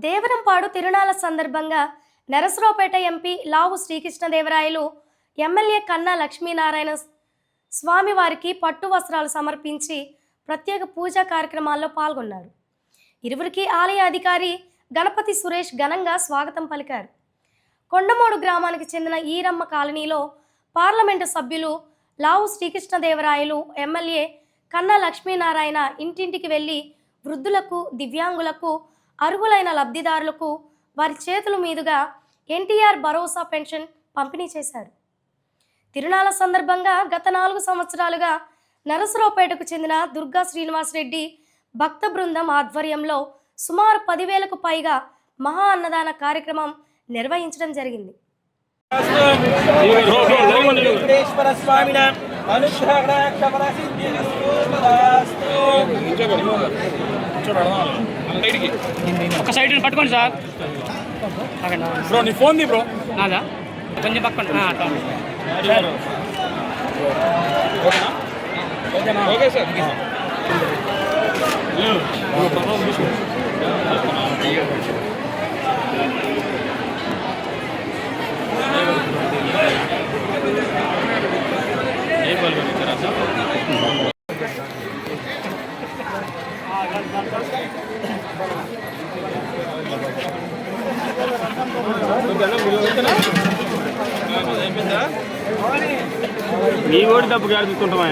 దేవరంపాడు తిరునాళ్ల సందర్భంగా నరసరావుపేట ఎంపీ లావు శ్రీకృష్ణదేవరాయలు ఎమ్మెల్యే కన్నా లక్ష్మీనారాయణ స్వామివారికి పట్టు వస్త్రాలు సమర్పించి ప్రత్యేక పూజా కార్యక్రమాల్లో పాల్గొన్నారు. ఇరువురికి ఆలయ అధికారి గణపతి సురేష్ ఘనంగా స్వాగతం పలికారు. కొండమూడు గ్రామానికి చెందిన ఈరమ్మ కాలనీలో పార్లమెంటు సభ్యులు లావు శ్రీకృష్ణదేవరాయలు ఎమ్మెల్యే కన్నా లక్ష్మీనారాయణ ఇంటింటికి వెళ్ళి వృద్ధులకు, దివ్యాంగులకు, అర్హులైన లబ్ధిదారులకు వారి చేతుల మీదుగా ఎన్టీఆర్ భరోసా పెన్షన్ పంపిణీ చేశారు. తిరునాళ్ల సందర్భంగా గత 4 సంవత్సరాలుగా నరసరావుపేటకు చెందిన దుర్గా శ్రీనివాసరెడ్డి భక్త బృందం ఆధ్వర్యంలో సుమారు 10,000కు పైగా మహా అన్నదాన కార్యక్రమం నిర్వహించడం జరిగింది. ఒక సైడ్ పట్టుకోండి సార్. బ్రో నీ ఫోన్ ది బ్రో నాదా కొంచెం పట్టుకోండి. Okay sir. నీ ఓడి డబ్బు గాడి తీసుకుంటామా?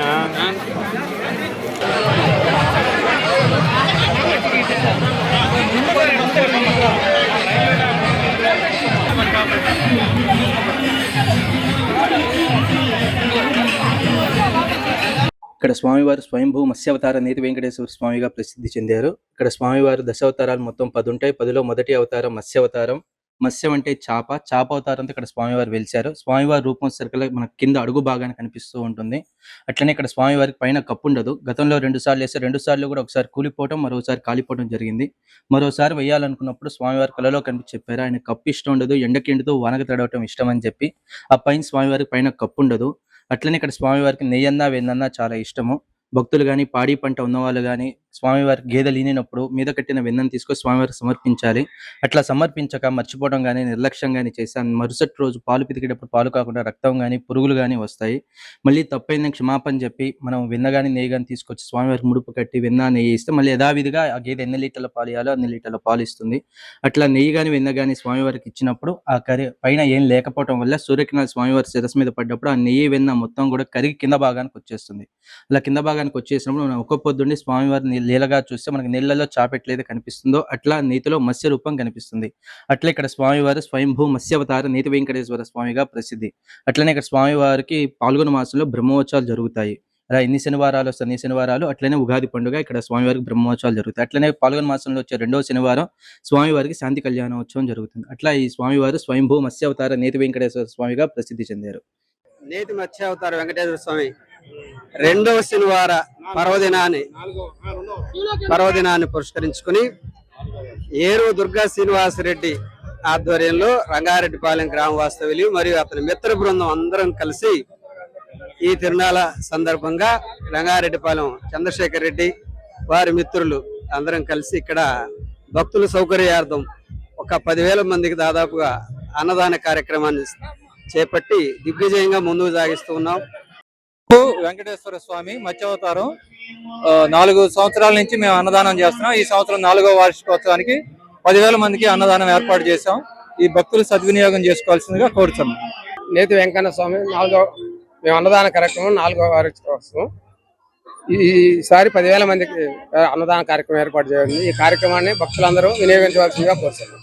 ఇక్కడ స్వామివారు స్వయంభూ మత్స్యావతార నీతి వెంకటేశ్వర స్వామిగా ప్రసిద్ధి చెందారు. ఇక్కడ స్వామివారు దశావతారాలు మొత్తం 10 ఉంటాయి. 10లో మొదటి అవతారం మత్స్యావతారం. మత్స్యం అంటే చాప అవతారంతో ఇక్కడ స్వామివారు వెలిచారు. స్వామివారి రూపం సర్కల్ మన కింద అడుగు భాగాన్ని కనిపిస్తూ ఉంటుంది. అట్లనే ఇక్కడ స్వామివారికి పైన కప్పు ఉండదు. గతంలో 2 సార్లు వేస్తే 2 సార్లు కూడా ఒకసారి కూలిపోవటం, మరోసారి కాలిపోవడం జరిగింది. మరోసారి వేయాలనుకున్నప్పుడు స్వామివారి కళలో కనిపించి చెప్పారు, ఆయన కప్పు ఇష్టం ఉండదు, ఎండకి ఎండుతూ వానకు తడవటం ఇష్టం అని చెప్పి. ఆ పైన స్వామివారికి పైన కప్పు ఉండదు. అట్లనే ఇక్కడ స్వామివారికి నెయ్యన్నా వెన్నన్నా చాలా ఇష్టము. భక్తులు కానీ, పాడి పంట ఉన్నవాళ్ళు కానీ స్వామివారికి గేదెలు ఈనినప్పుడు మీద కట్టిన వెన్నను తీసుకొని స్వామివారికి సమర్పించాలి. అట్లా సమర్పించక మర్చిపోవడం కానీ, నిర్లక్ష్యం కానీ చేశాను మరుసటి రోజు పాలు పితికేటప్పుడు పాలు కాకుండా రక్తం కానీ, పురుగులు కానీ వస్తాయి. మళ్ళీ తప్పైందని క్షమాపణ చెప్పి మనం వెన్న కానీ, నెయ్యి కానీ తీసుకొచ్చి స్వామివారికి ముడుపు కట్టి వెన్న, నెయ్యి ఇస్తే మళ్ళీ యథావిధిగా ఆ గేదె ఎన్ని లీటర్ల పాలు ఇవ్వాలో అన్ని లీటర్ల పాలు ఇస్తుంది. అట్లా నెయ్యి కానీ, వెన్న కానీ స్వామివారికి ఇచ్చినప్పుడు ఆ పైన ఏం లేకపోవడం వల్ల సూర్యకిరణాలు స్వామివారి శిరస్సు మీద పడ్డప్పుడు ఆ నెయ్యి, వెన్న మొత్తం కూడా కరిగి కింద భాగానికి వచ్చేస్తుంది. అలా కింద భాగానికి వచ్చేసినప్పుడు మనం ఒక్క పొద్దుండి స్వామివారిని లీలగా చూస్తే మనకి నీళ్ళలో చాపెట్లయితే కనిపిస్తుందో అట్లా నీతిలో మత్స్య రూపం కనిపిస్తుంది. అట్లా ఇక్కడ స్వామివారు స్వయంభూ మత్స్యావతార నీతి వెంకటేశ్వర స్వామిగా ప్రసిద్ధి. అట్లనే ఇక్కడ స్వామివారికి పాల్గొన మాసంలో బ్రహ్మోత్సవాలు జరుగుతాయి. అలా ఎన్ని శనివారాలు వస్తే అన్ని శనివారాలు. అట్లనే ఉగాది పండుగ ఇక్కడ స్వామివారికి బ్రహ్మోత్సవాలు జరుగుతాయి. అట్లనే పాల్గొన మాసంలో వచ్చే 2వ శనివారం స్వామివారికి శాంతి కళ్యాణోత్సవం జరుగుతుంది. అట్లా ఈ స్వామివారు స్వయంభూ మత్స్యావతార నీతి వెంకటేశ్వర స్వామిగా ప్రసిద్ధి చెందారు. నేతి మత్స్యావతార వెంకటేశ్వర స్వామి 2వ శనివార పర్వదినాన్ని పురస్కరించుకుని ఏరు దుర్గా శ్రీనివాసరెడ్డి ఆధ్వర్యంలో రంగారెడ్డిపాలెం గ్రామ వాస్తవ్యులు మరియు అతని మిత్ర బృందం అందరం కలిసి ఈ తిరునాళ సందర్భంగా రంగారెడ్డిపాలెం చంద్రశేఖర్ రెడ్డి వారి మిత్రులు అందరం కలిసి ఇక్కడ భక్తుల సౌకర్యార్థం ఒక 10,000 మందికి దాదాపుగా అన్నదాన కార్యక్రమాన్ని చేపట్టి దిగ్విజయంగా ముందుకు సాగిస్తూ ఉన్నాం. వెంకటేశ్వర స్వామి మత్స్యావతారం 4 సంవత్సరాల నుంచి మేము అన్నదానం చేస్తున్నాం. ఈ సంవత్సరం 4వ వార్షికోత్సవానికి 10,000 మందికి అన్నదానం ఏర్పాటు చేశాం. ఈ భక్తులు సద్వినియోగం చేసుకోవాల్సిందిగా కోరుతున్నాం. నేతి వెంకన్న స్వామి మేము అన్నదాన కార్యక్రమం 4వ వార్షికోత్సవం. ఈసారి 10,000 మందికి అన్నదాన కార్యక్రమం ఏర్పాటు చేయండి. ఈ కార్యక్రమాన్ని భక్తులందరూ వినియోగించవలసిందిగా కోరుతున్నాం.